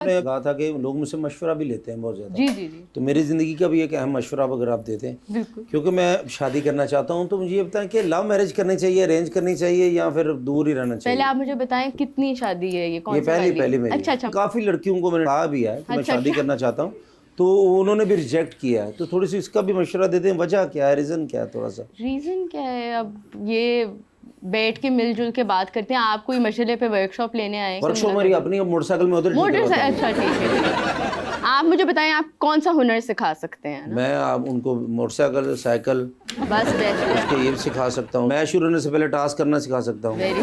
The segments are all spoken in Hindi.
मैंने कहा था कि लोग मुझसे मशवरा भी लेते हैं बहुत ज़्यादा। जी जी जी तो मेरी ज़िंदगी का भी एक अहम मशवरा अगर आप देते हैं, बिल्कुल। क्योंकि मैं शादी करना चाहता हूँ, तो मुझे ये बताएं कि लव मैरिज करनी चाहिए, अरेंज करनी चाहिए, या फिर दूर ही रहना चाहिए? पहले आप मुझे बताएं कितनी शादी है, ये कौन ये सी पहली वाली है? मेरी। अच्छा अच्छा काफ़ी लड़कियों को मैंने कहा भी है कि मैं अच्छा, शादी अच्छा। करना चाहता हूँ, तो उन्होंने भी रिजेक्ट किया है। तो थोड़ी सी इसका भी मशवरा देते हैं, वजह क्या है, रीज़न क्या है थोड़ा सा? रीजन क्या है? अब ये बैठ के मिलजुल के बात करते हैं। आप कोई मसले पे वर्कशॉप लेने आए हैं? वर्कशॉप हमारी अपनी मोटरसाइकिल में उधर अच्छा ठीक है। आप मुझे बताएं आप कौन सा हुनर सिखा सकते हैं ना? मैं आप उनको मोटरसाइकिल, साइकिल, बस बेस्ट उसके ये भी सिखा सकता हूँ। मैं शुरू होने से पहले टास्क करना सिखा सकता हूँ। वेरी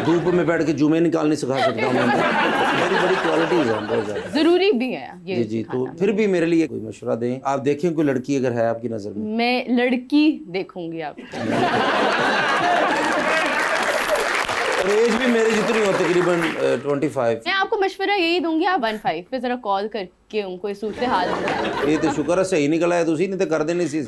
धूप में बैठ के जुमे निकालने सिखा सकता हूँ। मेरी बड़ी क्वालिटीज हैं बहुत ज़्यादा। जरूरी भी है ये जी जी। तो फिर भी मेरे लिए कोई मशवरा दें। आप देखें कोई लड़की अगर है आपकी नज़र में। मैं लड़की देखूंगी आपको। और एज भी मेरे जितनी हो, तकरीबन 25। मैं आपको मशवरा यही दूंगी, आप 15 पे जरा कॉल करके उनको इस सूरत हाल में। ये तो शुक्र है सही निकला है, तुसी नहीं तो कर देनी सी।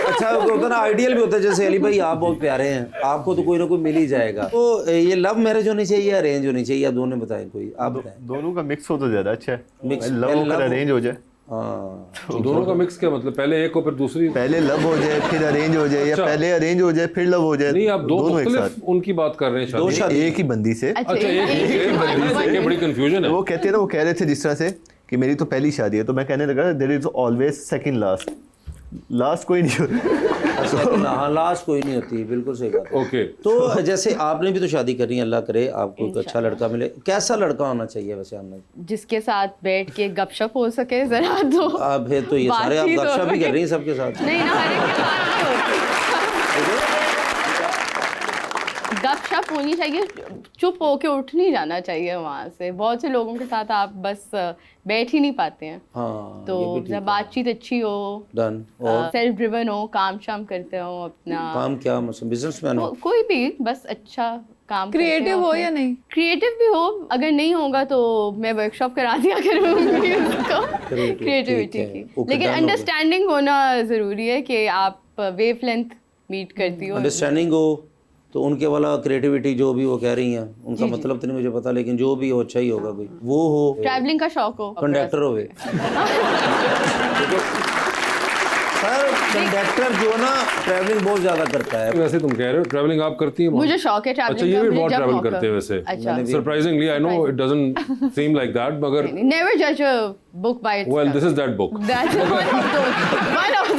अच्छा होता ना, आइडियल भी होता है। जैसे अली भाई आप बहुत प्यारे हैं, आपको तो कोई ना कोई मिल ही जाएगा। तो ये लव मैरिज होनी चाहिए या अरेंज होनी चाहिए, या दोनों बताएं कोई, आप बताएं। दोनों का मिक्स हो तो ज्यादा अच्छा है। मिक्स लव होकर अरेंज हो जाए। हाँ, तो दोनों का मिक्स क्या मतलब? पहले एक हो फिर दूसरी? पहले लव हो जाए फिर अरेंज हो जाए, या अच्छा। पहले अरेंज हो जाए फिर लव हो जाए। नहीं, आप दो दोनों एक मुख्तलिफ साथ। उनकी बात कर रहे हैं दो शादी। शादी। एक ही बंदी से। अच्छा, एक बंदी से, ये बड़ी कंफ्यूजन है। वो कहते हैं ना, वो कह रहे थे जिस तरह से कि मेरी तो पहली शादी है, तो मैं कहने लगा there is always second last. Last कोई नहीं होता। हाँ, लास्ट कोई नहीं होती, बिल्कुल सही बात है। ओके, तो जैसे आपने भी तो शादी करनी है, अल्लाह करे आपको एक अच्छा लड़का मिले। कैसा लड़का होना चाहिए वैसे आपने? जिसके साथ बैठ के गपशप हो सके जरा। तो आप है तो ये सारे आप बातचीत हो गपशप भी कर सके। रही हैं सबके साथ। नहीं ना, हर एक के साथ नहीं होती। गपशप होनी चाहिए, चुप होके उठ नहीं जाना चाहिए वहाँ से। बहुत से लोगों के साथ आप बस बैठ ही नहीं पाते हैं। हाँ, तो ये भी ठीक जब है। बातचीत अच्छी हो, डन। और सेल्फ ड्रिवन हो, काम शाम करते हो अपना, काम क्या, मतलब बिजनेसमैन हो? कोई भी बस अच्छा काम क्रिएटिव हो या नहीं? क्रिएटिव भी हो। अगर नहीं होगा तो मैं वर्कशॉप करा दिया करूँगी उसको क्रिएटिविटी की। लेकिन अंडरस्टैंडिंग होना ज़रूरी है कि आप वेवलेंथ मीट करती हो। अंडरस्टैंडिंग हो तो उनके वाला क्रिएटिविटी जो भी वो कह रही हैं, उनका मतलब तो नहीं मुझे पता, लेकिन जो भी हो अच्छा ही होगा। कोई वो हो, ट्रैवलिंग का शौक हो, कंडक्टर हो। सर कंडक्टर जो ना ट्रैवलिंग बहुत ज़्यादा करता है। वैसे तुम कह रहे हो ट्रैवलिंग आप करती हैं बहुत? मुझे शौक है ट्रैवलिंग अच्छा, ये का, भी मुझे बहुत जब ट्रैवल मौका- करते हैं वैसे। अच्छा, surprisingly I know it doesn't seem like that, मगर नेवर जज a book by it's well this is that book.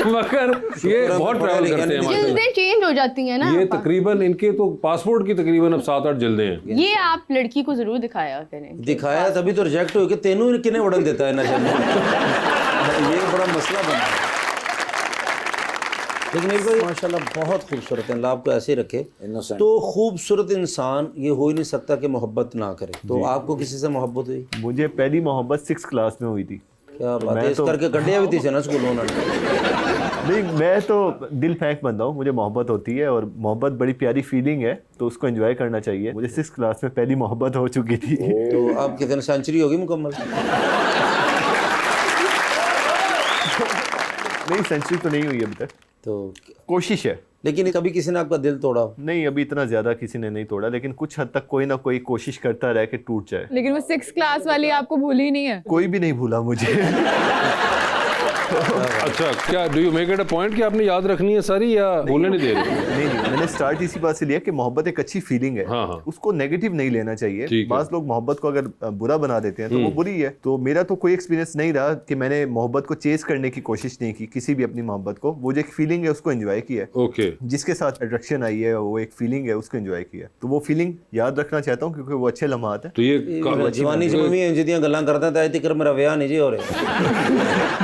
मगर ये बहुत ट्रैवल करते हैं माशाल्लाह। जिल्दें चेंज हो जाती हैं ना। ये तकरीबन इनके तो पासपोर्ट की तकरीबन अब 7-8 जिल्दें हैं। ये आप लड़की को जरूर दिखाया करें। दिखाया तभी तो रिजेक्ट हो कि तेनू किने वड़न देता है नशे में। ये बड़ा मसला बना है। लेकिन एक भाई माशाल्लाह बहुत खूबसूरत है, अल्लाह आपको ऐसे ही रखे। तो खूबसूरत इंसान ये हो ही नहीं सकता कि मोहब्बत ना करे। तो आपको किसी से मोहब्बत हुई? मुझे पहली मोहब्बत 6th क्लास में हुई थी। क्या बात है, इस करके गड्ढिया भी थी से ना स्कूलों में। नहीं, मैं तो दिल फेंक बंदा हूँ, मुझे मोहब्बत होती है और मोहब्बत बड़ी प्यारी फीलिंग है, तो उसको एंजॉय करना चाहिए। मुझे 6th क्लास में पहली मोहब्बत हो चुकी थी। तो अब कितने सेंचुरी होगी मुकम्मल? नहीं, सेंचुरी तो नहीं हुई अभी तक, तो कोशिश है। लेकिन कभी किसी ने आपका दिल तोड़ा? नहीं, अभी इतना ज्यादा किसी ने नहीं तोड़ा, लेकिन कुछ हद तक कोई ना कोई कोशिश करता रहे कि टूट जाए। लेकिन वो 6th क्लास वाली आपको भूली नहीं है? कोई भी नहीं भूला मुझे। अच्छा, क्या do you make it a point कि आपने याद रखनी है सारी, या भूलने नहीं दे रहे? नहीं, मैंने स्टार्ट इसी बात से लिया कि मोहब्बत एक अच्छी फीलिंग है। हाँ, हाँ। उसको नेगेटिव नहीं लेना चाहिए। ठीक है। बास लोग मोहब्बत को अगर बुरा बना देते हैं तो वो बुरी है। तो मेरा तो कोई एक्सपीरियंस नहीं रहा कि मैंने मोहब्बत को चेस करने की कोशिश नहीं की, किसी भी अपनी मोहब्बत को। वो जो एक फीलिंग है उसको एंजॉय किया। ओके, जिसके साथ अट्रैक्शन आई है, वो एक फीलिंग है, उसको एंजॉय किया। तो वो फीलिंग याद रखना चाहता हूँ क्योंकि वो अच्छे लम्हात हैं। तो ये जवानी से भी जिदियां गल्लां करदा था, तिकर मेरा ब्याह नहीं जी हो रहा।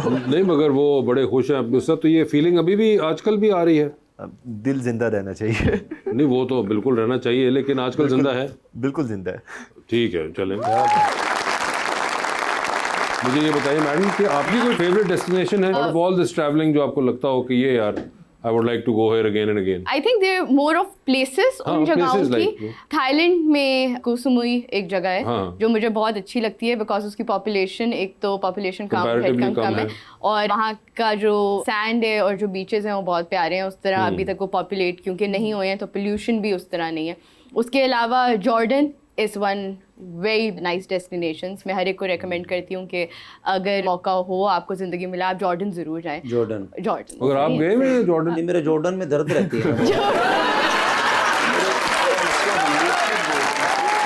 नहीं, मगर वो बड़े खुश हैं अपने साथ। तो ये फीलिंग अभी भी आजकल भी आ रही है? अब दिल जिंदा रहना चाहिए। नहीं, वो तो बिल्कुल रहना चाहिए, लेकिन आजकल जिंदा है। बिल्कुल जिंदा है। ठीक है, चलें। मुझे ये बताइए मैडम कि आपकी कोई फेवरेट डेस्टिनेशन है out of all this travelling, जो आपको लगता हो कि ये यार I would like to go here again and again? I think there more of places हाँ, उन जगहों places like की। वो। थाईलैंड में कोसुमुई एक जगह है हाँ। जो मुझे बहुत अच्छी लगती है बिकॉज उसकी पॉपुलेशन, एक तो पॉपुलेशन कम, Comparatively हेड कम कम है, है। और वहाँ का जो सैंड है और जो बीचेस हैं वो बहुत प्यारे हैं। उस तरह अभी तक वो पॉपुलेट क्योंकि नहीं हुए हैं तो पोल्यूशन भी उस तरह नहीं है। उसके अलावा Jordan is one very nice destinations. मैं हर एक को रेकमेंड करती हूँ कि अगर मौका हो, आपको ज़िंदगी मिला, आप जॉर्डन ज़रूर जाएं। जॉर्डन। जॉर्डन अगर आप गए हुए हैं जॉर्डन? नहीं, मेरे जॉर्डन में दर्द रहती है।